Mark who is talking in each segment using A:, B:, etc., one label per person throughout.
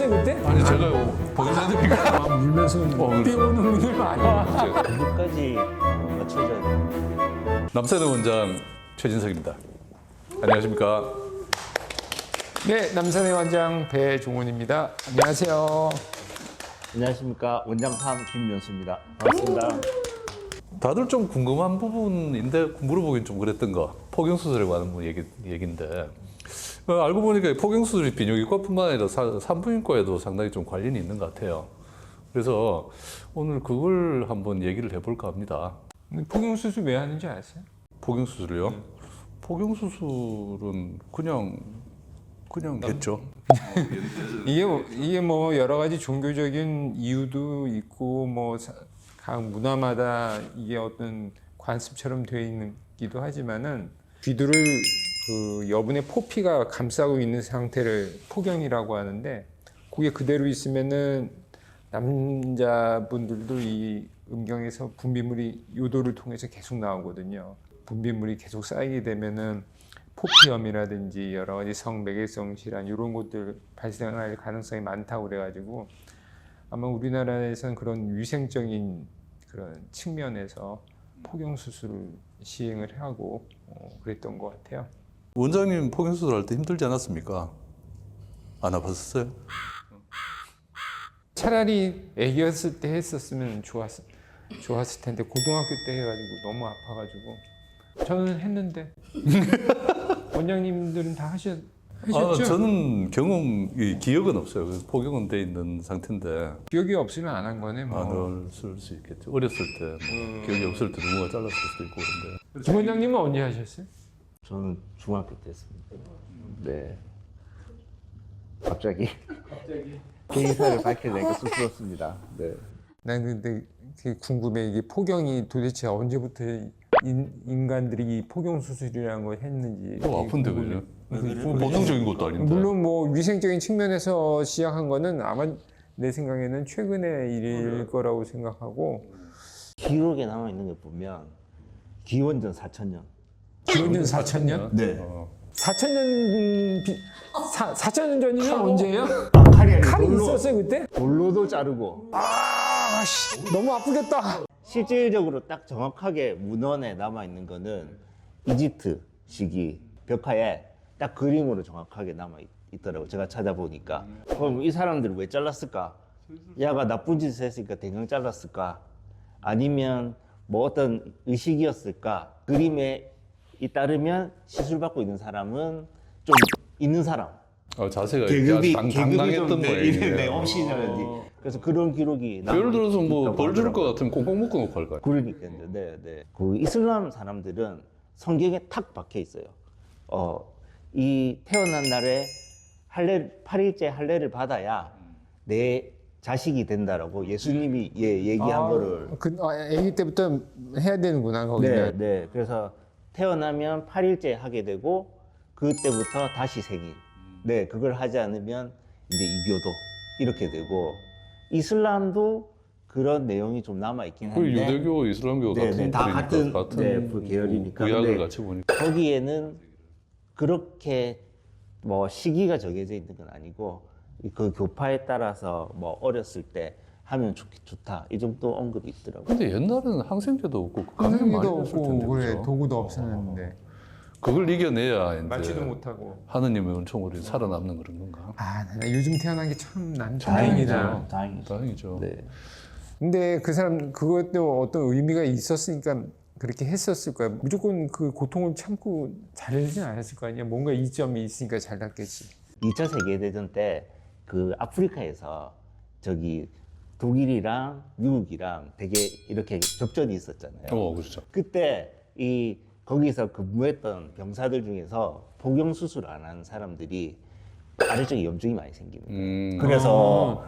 A: 있었어요 그때?
B: 아니 제가 보여드리니까
A: 물면서 띄우는 분들 많아.
C: 누구까지 맞춰줘야 돼.
B: 남세대 원장 최진석입니다. 안녕하십니까?
A: 네, 남산의 원장 배종훈입니다. 안녕하세요.
C: 안녕하십니까. 원장 3 김명수입니다. 반갑습니다.
B: 다들 좀 궁금한 부분인데 물어보긴 좀 그랬던 거 포경수술에 관한 얘기인데 알고 보니까 포경수술이 비뇨기과뿐만 아니라 산부인과에도 상당히 좀 관련이 있는 것 같아요. 그래서 오늘 그걸 한번 얘기를 해볼까 합니다.
A: 포경수술 왜 하는지 아세요?
B: 포경수술이요? 포경수술은 그냥 됐죠.
A: 이게 뭐 여러 가지 종교적인 이유도 있고 뭐 각 문화마다 이게 어떤 관습처럼 되어 있기도 하지만은 귀두를 그 여분의 포피가 감싸고 있는 상태를 포경이라고 하는데 그게 그대로 있으면은 남자분들도 이 음경에서 분비물이 요도를 통해서 계속 나오거든요. 분비물이 계속 쌓이게 되면은 포피염이라든지 여러 가지 성매개성 질환 이런 것들 발생할 가능성이 많다고 그래가지고 아마 우리나라에서는 그런 위생적인 그런 측면에서 포경 수술을 시행을 하고 그랬던 것 같아요.
B: 원장님 포경수술 할 때 힘들지 않았습니까? 안 아팠었어요?
A: 차라리 애기였을 때 했었으면 좋았을 텐데 고등학교 때 해가지고 너무 아파가지고 저는 했는데 원장님들은 다 하셨죠?
B: 저는 기억은 없어요. 그래서 포경은 돼 있는 상태인데
A: 기억이 없으면 안 한 거네 뭐.
B: 안 했을 수 있겠죠. 어렸을 때 뭐 기억이 없을 때 누군가 잘랐을 수도 있고 그런데.
A: 김 원장님은 언제 하셨어요?
C: 저는 중학교 때 했습니다. 네. 갑자기 개인사를 밝혀내니까 쑥스럽습니다. 네.
A: 난 근데 그게 궁금해. 이게 포경이 도대체 언제부터 인간들이 이 포경 수술이라는 걸 했는지.
B: 또 아픈데 그죠?
A: 뭐
B: 보통적인 것도 아닌데.
A: 물론 뭐 위생적인 측면에서 시작한 거는 아마 내 생각에는 최근의 일일 거라고 생각하고.
C: 기록에 남아있는 걸 보면 기원전 4,000년.
A: 기원전 4,000년?
C: 네.
A: 4,000년 전이면 언제예요? 칼이 있었어요 그때?
C: 돌로도 자르고
A: 너무 아프겠다.
C: 실질적으로 딱 정확하게 문헌에 남아있는 거는 이집트 시기 벽화에 딱 그림으로 정확하게 남아있더라고요. 제가 찾아보니까. 그럼 이 사람들을 왜 잘랐을까? 야가 나쁜 짓을 했으니까 대강 잘랐을까? 아니면 뭐 어떤 의식이었을까? 그림에 따르면 시술받고 있는 사람은 좀 있는 사람.
B: 자세가
C: 계급이
B: 당당했던
C: 좀
B: 모양이네요.
C: 없이라든지. 그래서 그런 기록이
B: 예를 들어서 뭐
C: 있다고
B: 벌 줄 것
C: 하더라고요.
B: 같으면 꽁꽁 묶어 놓고 할까요?
C: 그러니까요. 네. 그 이슬람 사람들은 성경에 탁 박혀 있어요. 이 태어난 날에 8일째 할례를 받아야 내 자식이 된다라고 예수님이 얘기한 거를.
A: 아기 때부터 해야 되는구나 거기는.
C: 네. 그래서 태어나면 8일째 하게 되고 그때부터 다시 생일. 네, 그걸 하지 않으면 이제 이교도 이렇게 되고 이슬람도 그런 내용이 좀 남아 있긴
B: 그
C: 한데.
B: 유대교, 이슬람교
C: 네, 다 같은 계열이니까.
B: 구약을
C: 근데
B: 같이 보니까
C: 거기에는 그렇게 뭐 시기가 정해져 있는 건 아니고 그 교파에 따라서 뭐 어렸을 때 하면 좋다 이 정도 언급이 있더라고요.
B: 근데 옛날에는 항생제도 없고 감염 많이
A: 항생기도
B: 됐을
A: 없고
B: 텐데
A: 그래
B: 그죠?
A: 도구도 없었는데
B: 그걸 이겨내야 이제
A: 맞지도 못하고.
B: 하느님의 은총으로 살아남는 그런 건가?
A: 나 요즘 태어난 게 참 난
C: 다행이죠.
A: 다행이다.
C: 다행이죠.
B: 다행이죠.
C: 네.
A: 근데 그 사람 그것도 어떤 의미가 있었으니까 그렇게 했었을 거야. 무조건 그 고통을 참고 잘하진 않았을 거 아니야. 뭔가 이점이 있으니까 잘났겠지.
C: 2차 세계대전 때 그 아프리카에서 저기 독일이랑 미국이랑 되게 이렇게 접전이 있었잖아요.
B: 그렇죠.
C: 그때 거기서 근무했던 병사들 중에서 포경 수술 안 한 사람들이 아래쪽에 염증이 많이 생기는 거예요. 그래서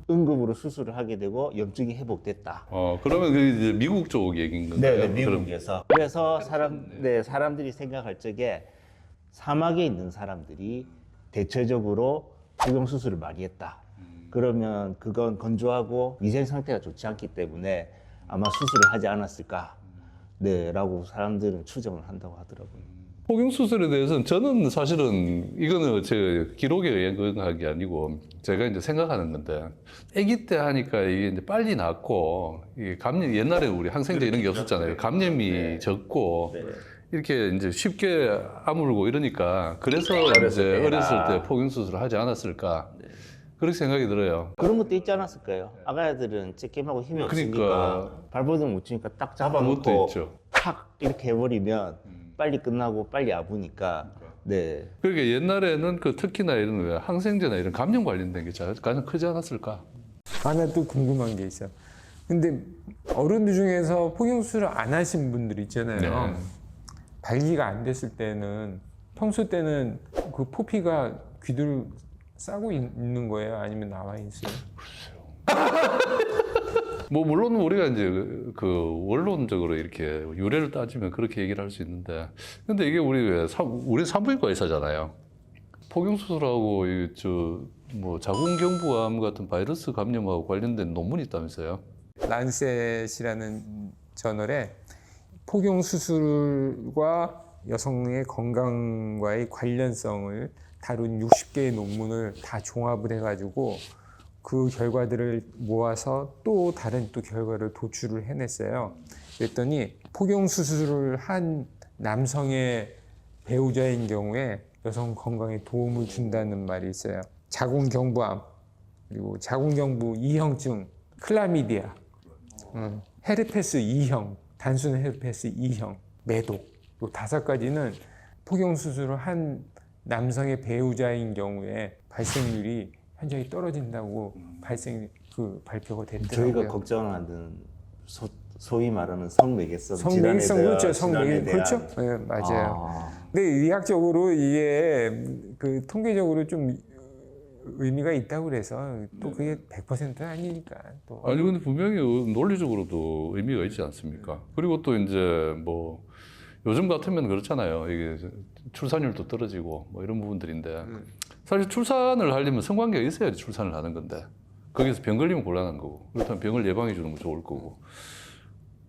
C: 응급으로 수술을 하게 되고 염증이 회복됐다.
B: 그러면 그 이제 미국 쪽 얘기인 건가요?
C: 네, 미국에서. 그래서 사람들이 생각할 적에 사막에 있는 사람들이 대체적으로 포경 수술을 많이 했다. 그러면 그건 건조하고 위생 상태가 좋지 않기 때문에 아마 수술을 하지 않았을까. 네, 라고 사람들은 추정을 한다고 하더라고요.
B: 폭경 수술에 대해서는 저는 사실은 이거는 제 기록에 의한 게 아니고 제가 이제 생각하는 건데 아기 때 하니까 이게 이제 빨리 낫고 이게 감염 옛날에 우리 항생제 이런 게 없었잖아요. 감염이 적고 이렇게 이제 쉽게 아물고 이러니까 그래서 이제 어렸을 때 폭경 수술을 하지 않았을까 그렇게 생각이 들어요.
C: 그런 것도 있지 않았을까요? 아가들은 쬐낌하고 힘이 없으니까
B: 그러니까.
C: 발버둥 못 치니까 딱
B: 그런 것도
C: 잡아놓고
B: 있죠.
C: 탁 이렇게 해버리면 빨리 끝나고 빨리 아프니까 네.
B: 그러니까 옛날에는 그 특히나 이런 왜 항생제나 이런 감염 관련된 게 가장 크지 않았을까?
A: 하나 또 궁금한 게 있어. 근데 어른들 중에서 폭경수술을 안 하신 분들 있잖아요.
B: 네.
A: 발기가 안 됐을 때는 평소 때는 그 포피가 귀를 싸고 있는 거예요? 아니면 나와 있어요?
B: 뭐 물론 우리가 이제 그 원론적으로 이렇게 유래를 따지면 그렇게 얘기를 할 수 있는데 근데 이게 우리 산부인과 의사잖아요. 폭경 수술하고 뭐 자궁경부암 같은 바이러스 감염하고 관련된 논문이 있다면서요?
A: 란셋이라는 저널에 폭경 수술과 여성의 건강과의 관련성을 다룬 60개의 논문을 다 종합을 해가지고 그 결과들을 모아서 또 다른 또 결과를 도출을 해냈어요. 그랬더니 폭경 수술을 한 남성의 배우자인 경우에 여성 건강에 도움을 준다는 말이 있어요. 자궁경부암, 그리고 자궁경부 2형증, 클라미디아, 헤르페스 2형, 단순 헤르페스 2형, 매독, 이 5가지는 폭경 수술을 한 남성의 배우자인 경우에 발생률이 현저히 떨어진다고 발표가 됐더라고요.
C: 저희가 걱정하는 소위 말하는 성매개성
A: 성매개성
C: 질환에
A: 그렇죠.
C: 대한
A: 성매개 그렇죠. 네, 맞아요. 근데 의학적으로 이게 그 통계적으로 좀 의미가 있다고 그래서 또 그게 100%는 아니니까 또.
B: 아니 근데 분명히 논리적으로도 의미가 있지 않습니까? 그리고 또 이제 뭐 요즘 같으면 그렇잖아요. 이게 출산율도 떨어지고 뭐 이런 부분들인데 사실 출산을 하려면 성관계가 있어야지 출산을 하는 건데 거기서 병 걸리면 곤란한 거고 그렇다면 병을 예방해 주는 거 좋을 거고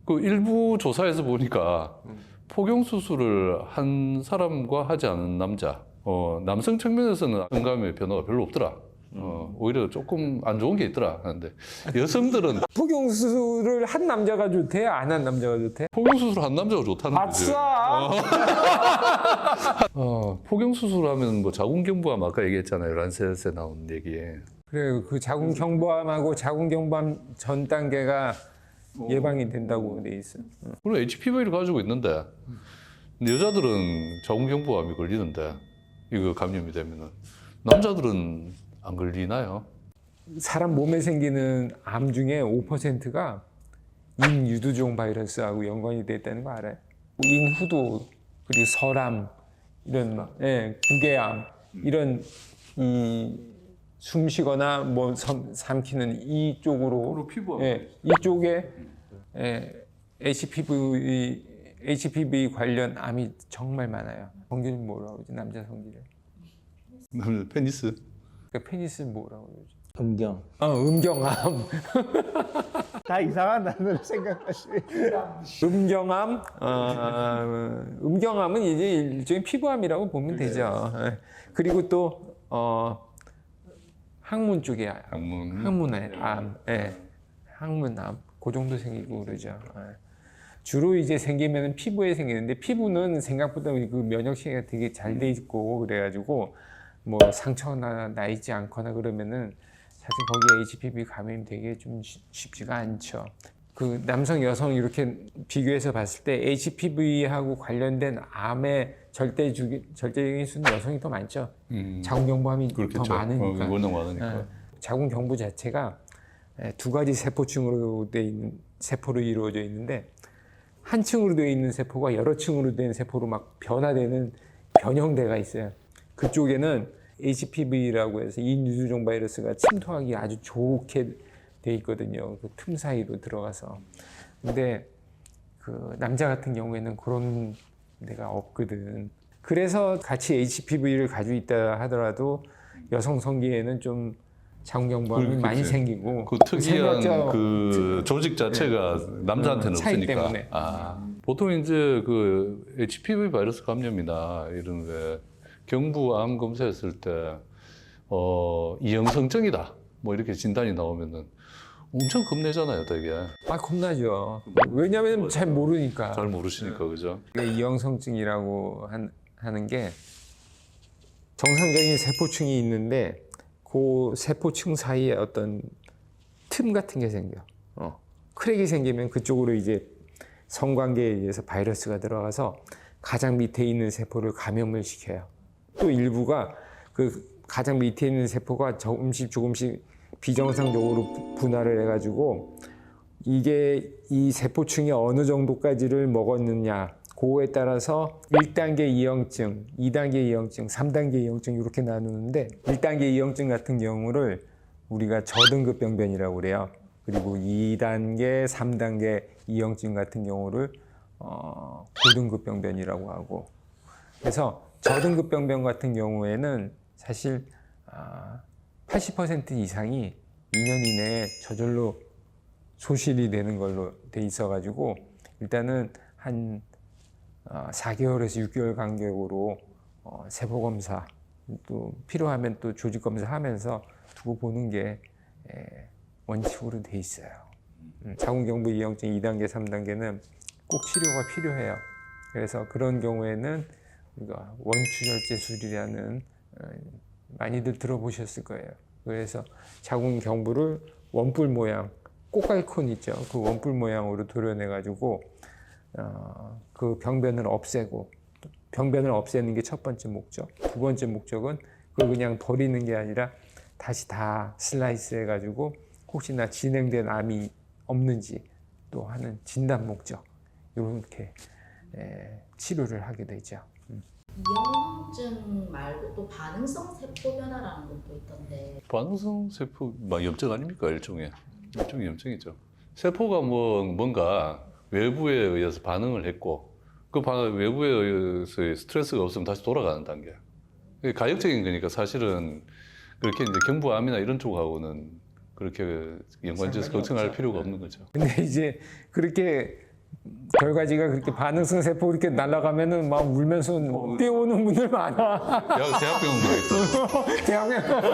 B: 그 일부 조사에서 보니까 폭경 수술을 한 사람과 하지 않은 남자 남성 측면에서는 건강의 변화가 별로 없더라. 오히려 조금 안 좋은 게 있더라 하는데 여성들은
A: 폭경 수술을 한 남자가 좋대, 안 한 남자가 좋대?
B: 폭경 수술 한 남자가 좋다는 거지.
A: 아싸!
B: 폭경 수술하면 뭐 자궁경부암 아까 얘기했잖아요. 란셋에 나온 얘기.
A: 그래 그 자궁경부암하고 자궁경부암 전 단계가 예방이 된다고 돼 있어.
B: 그리고 HPV를 가지고 있는데 여자들은 자궁경부암이 걸리는데 이거 감염이 되면은 남자들은 안 걸리나요?
A: 사람 몸에 생기는 암 중에 5%가 인유두종 바이러스하고 연관이 돼 있다는 거 알아요? 인후두 그리고 설암 이런 구개암 이런 이 숨쉬거나 뭐 삼키는 이쪽으로 이쪽에 HPV 관련 암이 정말 많아요. 성질 뭐라고 그러지? 남자 성질.
B: 페니스.
A: 그러니까 페니스 뭐라고 그러지?
C: 음경
A: 음경암.
C: 다 이상한 단어를 생각하시네.
A: 음경암, 음경암은 이제 일종의 피부암이라고 보면 되죠. 그리고 또 항문 쪽에 항문의 암, 항문암, 그 정도 생기고 그러죠. 주로 이제 생기면 피부에 생기는데 피부는 생각보다 그 면역 체계가 되게 잘 돼 있고 그래가지고 뭐 상처나 나 있지 않거나 그러면은 사실 거기에 HPV 감염이 되게 좀 쉽지가 않죠. 그 남성, 여성 이렇게 비교해서 봤을 때 HPV하고 관련된 암의 절대적인 수는 여성이 더 많죠. 자궁경부암이
B: 그렇겠죠.
A: 더 많으니까.
B: 워낙 많으니까.
A: 자궁경부 자체가 2가지 세포층으로 돼 있는 세포로 이루어져 있는데 한 층으로 되어 있는 세포가 여러 층으로 된 세포로 막 변화되는 변형대가 있어요. 그쪽에는 HPV라고 해서 인유두종 바이러스가 침투하기 아주 좋게 돼 있거든요. 그 틈 사이로 들어가서. 근데 그 남자 같은 경우에는 그런 데가 없거든. 그래서 같이 HPV를 가지고 있다 하더라도 여성 성기에는 좀 자궁경부암이 많이 생기고
B: 그 특이한 그 조직 자체가 남자한테는
A: 차이
B: 없으니까.
A: 때문에.
B: 보통 이제 그 HPV 바이러스 감염이나 이런 왜 경부암 검사했을 때 이형성증이다 뭐 이렇게 진단이 나오면은 엄청 겁내잖아요, 되게.
A: 아 겁나죠. 왜냐하면 잘 모르니까.
B: 잘 모르시니까 그죠?
A: 이게 이형성증이라고 하는 게 정상적인 세포층이 있는데 그 세포층 사이에 어떤 틈 같은 게 생겨. 크랙이 생기면 그쪽으로 이제 성관계에 의해서 바이러스가 들어가서 가장 밑에 있는 세포를 감염을 시켜요. 또 일부가 그 가장 밑에 있는 세포가 조금씩 비정상적으로 분할을 해가지고 이게 이 세포층이 어느 정도까지를 먹었느냐 그거에 따라서 1단계 이형증, 2단계 이형증, 3단계 이형증 이렇게 나누는데 1단계 이형증 같은 경우를 우리가 저등급 병변이라고 그래요. 그리고 2단계, 3단계 이형증 같은 경우를 고등급 병변이라고 하고 그래서 저등급 병변 같은 경우에는 사실 80% 이상이 2년 이내에 저절로 소실이 되는 걸로 돼 있어가지고 일단은 한 4개월에서 6개월 간격으로 세포 검사 또 필요하면 또 조직 검사 하면서 두고 보는 게 원칙으로 돼 있어요. 자궁경부 이형증 2단계, 3단계는 꼭 치료가 필요해요. 그래서 그런 경우에는 우리가 원추절제술이라는 많이들 들어보셨을 거예요. 그래서 자궁경부를 원뿔 모양, 꼬깔콘 있죠. 그 원뿔 모양으로 도려내-가지고 그 병변을 없애고 병변을 없애는 게 첫 번째 목적. 두 번째 목적은 그걸 그냥 버리는 게 아니라 다시 다 슬라이스 해가지고 혹시나 진행된 암이 없는지 또 하는 진단 목적. 이렇게 치료를 하게 되죠.
D: 이형증 말고 또 반응성 세포 변화라는 것도 있던데.
B: 반응성 세포 염증 아닙니까? 일종의 염증이죠. 세포가 뭔가 외부에 의해서 반응을 했고 그 외부에 의해서 스트레스가 없으면 다시 돌아가는 단계. 가역적인 거니까 사실은 그렇게 이제 경부암이나 이런 쪽하고는 그렇게 연관지어서 걱정할 필요가 없는 거죠.
A: 근데 이제 그렇게 결과지가 그렇게 반응성 세포 이렇게 날아가면은 막 울면서 뛰어오는 분들 많아.
B: 대학병원 가겠다.
A: 대학병원.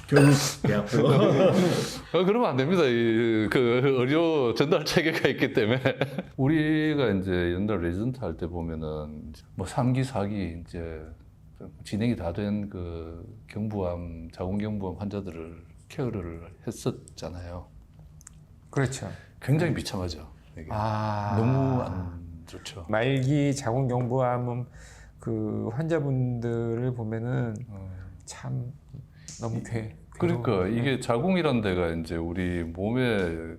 C: 결국 대학교.
B: 그러면 안 됩니다. 그 의료 전달 체계가 있기 때문에. 우리가 이제 옛날 레지던트 할 때 보면은 뭐 3기, 4기 이제 진행이 다 된 그 경부암, 자궁경부암 환자들을 케어를 했었잖아요.
A: 그렇죠.
B: 굉장히 비참하죠. 이게.
A: 아,
B: 너무 안 좋죠.
A: 말기 자궁경부암 그 환자분들을 보면은 참 너무
B: 그러니까
A: 괴로워요.
B: 이게 자궁이란 데가 이제 우리 몸의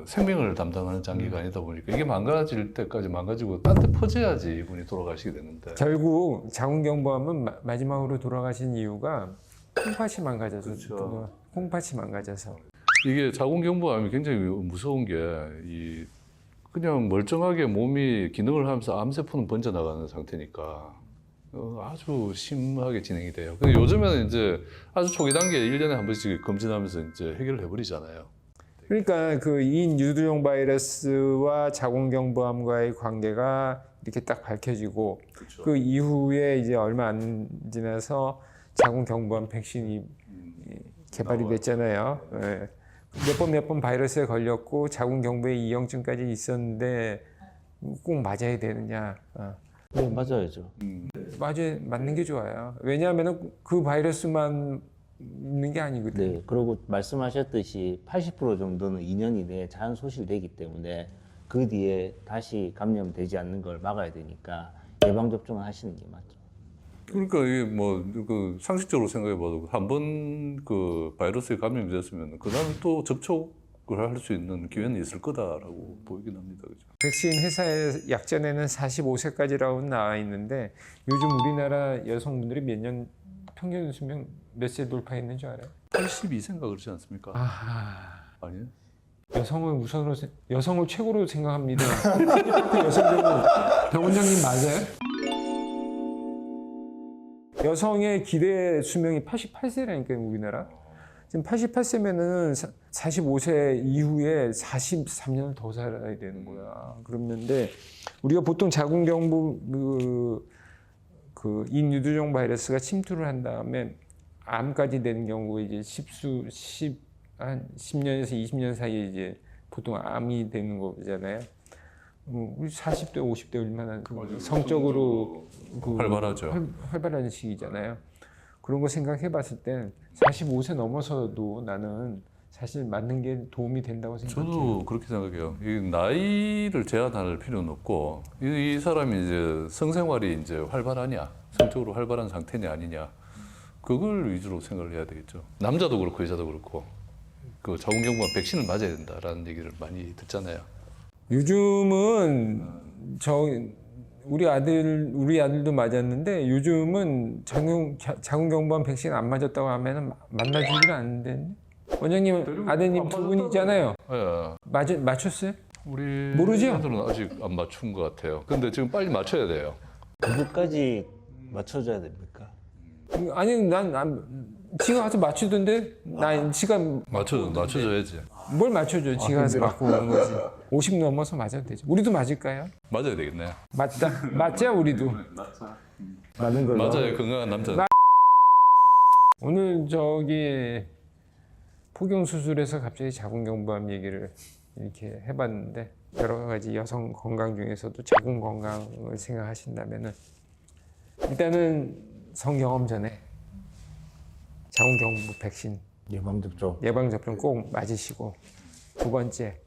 B: 생명을 담당하는 장기가 아니다 보니까 이게 망가질 때까지 망가지고 딴 데 퍼져야지 이분이 돌아가시게 되는데.
A: 결국 자궁경부암은 마지막으로 돌아가신 이유가 콩팥이 망가져서
B: 그렇죠.
A: 콩팥이 망가져서
B: 이게 자궁경부암이 굉장히 무서운 게 그냥 멀쩡하게 몸이 기능을 하면서 암세포는 번져나가는 상태니까 아주 심하게 진행이 돼요. 근데 요즘에는 이제 아주 초기 단계에 1년에 한 번씩 검진하면서 이제 해결을 해버리잖아요.
A: 그러니까 그 인유두종 바이러스와 자궁경부암과의 관계가 이렇게 딱 밝혀지고
B: 그렇죠.
A: 그 이후에 이제 얼마 안 지나서 자궁경부암 백신이 개발이
B: 나와요.
A: 됐잖아요. 몇 번 바이러스에 걸렸고 자궁경부에 이형증까지 있었는데 꼭 맞아야 되느냐?
C: 네, 맞아야죠.
A: 맞는 게 좋아요. 왜냐하면 그 바이러스만 있는 게 아니거든요.
C: 네, 그리고 말씀하셨듯이 80% 정도는 2년 이내에 자연 소실되기 때문에 그 뒤에 다시 감염되지 않는 걸 막아야 되니까 예방 접종을 하시는 게 맞죠.
B: 그러니까 이게 그 상식적으로 생각해봐도 한 번 그 바이러스에 감염이 됐으면 그다음에 또 접촉을 할 수 있는 기회는 있을 거다라고 보이긴 합니다. 그죠?
A: 백신 회사의 약전에는 45세까지라고 나와 있는데 요즘 우리나라 여성분들이 몇 년 평균 수명 몇 세 돌파했는 줄 알아요?
B: 82세인가 그렇지 않습니까? 아니에요?
A: 여성을 최고로 생각합니다. 여성들은 병원장님 맞아요? 여성의 기대 수명이 88세라니까요, 우리나라. 지금 88세면은 45세 이후에 43년을 더 살아야 되는 거야. 그런데 우리가 보통 자궁경부 그 인유두종 바이러스가 침투를 한 다음에 암까지 되는 경우가 이제 한 10년에서 20년 사이에 이제 보통 암이 되는 거잖아요. 우리 40대, 50대 얼마나 성적으로
B: 활발하죠.
A: 활발한 시기잖아요. 그런 거 생각해 봤을 때 45세 넘어서도 나는 사실 맞는 게 도움이 된다고 생각해요.
B: 저도 그렇게 생각해요. 이 나이를 제한할 필요는 없고 이 사람이 이제 성생활이 이제 활발하냐, 성적으로 활발한 상태냐 아니냐 그걸 위주로 생각을 해야 되겠죠. 남자도 그렇고 여자도 그렇고 그 자궁경부암 백신을 맞아야 된다라는 얘기를 많이 듣잖아요.
A: 요즘은 우리 아들도 맞았는데 요즘은 자궁경부암 백신 안 맞았다고 하면은 만나주지를 않는데. 원장님 아드님 두 분이잖아요.
B: 예.
A: 맞췄어요?
B: 우리
A: 모르죠?
B: 애들은 아직 안 맞춘 것 같아요. 근데 지금 빨리 맞춰야 돼요.
C: 그것까지 맞춰줘야 됩니까?
A: 아니 지가 가서 맞추던데 나 지가
B: 맞춰줘야지.
A: 뭘 맞춰줘? 지가 가서 맞고 오는 거지. 50 넘어서 맞아도 되죠. 우리도 맞을까요?
B: 맞아야 되겠네.
A: 맞자 우리도.
C: 맞는 걸로.
B: 맞아요. 건강한 남자.
A: 오늘 포경 수술에서 갑자기 자궁경부암 얘기를 이렇게 해봤는데 여러 가지 여성 건강 중에서도 자궁 건강을 생각하신다면은 일단은 성경험 전에 자궁경부 백신 예방접종 꼭 맞으시고 두 번째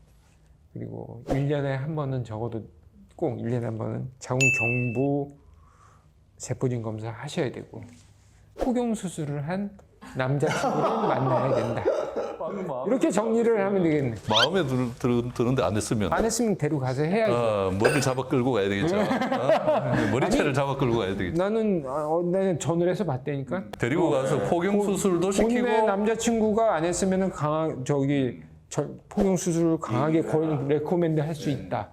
A: 그리고 1년에 한 번은 적어도 꼭 1년에 한 번은 자궁경부 세포진 검사 하셔야 되고 포경 수술을 한 남자친구를 만나야 된다. 이렇게 정리를 하면 되겠네.
B: 마음에 드는데 안 했으면
A: 안 했으면 데려가서 해야죠.
B: 머리를 잡아 끌고 가야 되겠죠. 머리채를 잡아 끌고 가야 되겠죠.
A: 나는 전을 해서 봤다니까.
B: 데리고 가서 포경 수술도
A: 본인의
B: 시키고
A: 남자친구가 안 했으면은 포경 수술을 강하게 레코멘드 할 수 있다.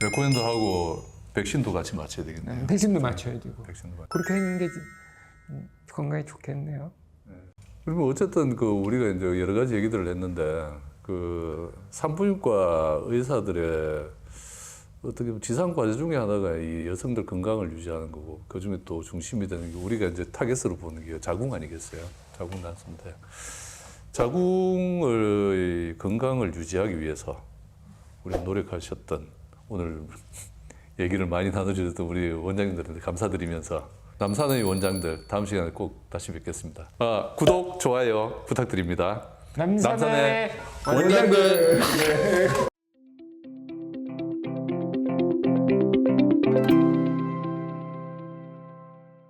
B: 레코멘드 하고 백신도 같이 맞춰야 되겠네요.
A: 백신도 맞춰야 되고.
B: 백신도 맞.
A: 그렇게 했는 게 건강에 좋겠네요.
B: 그리고 어쨌든 우리가 이제 여러 가지 얘기들을 했는데 산부인과 의사들의 어떻게 보면 지상 과제 중에 하나가 이 여성들 건강을 유지하는 거고 그 중에 또 중심이 되는 게 우리가 이제 타겟으로 보는 게 자궁 아니겠어요? 자궁 난소인데 자궁의 건강을 유지하기 위해서 우리 노력하셨던 오늘 얘기를 많이 나눠주셨던 우리 원장님들한테 감사드리면서. 남산의 원장들 다음 시간에 꼭 다시 뵙겠습니다. 구독, 좋아요 부탁드립니다.
A: 남산의
B: 원장들.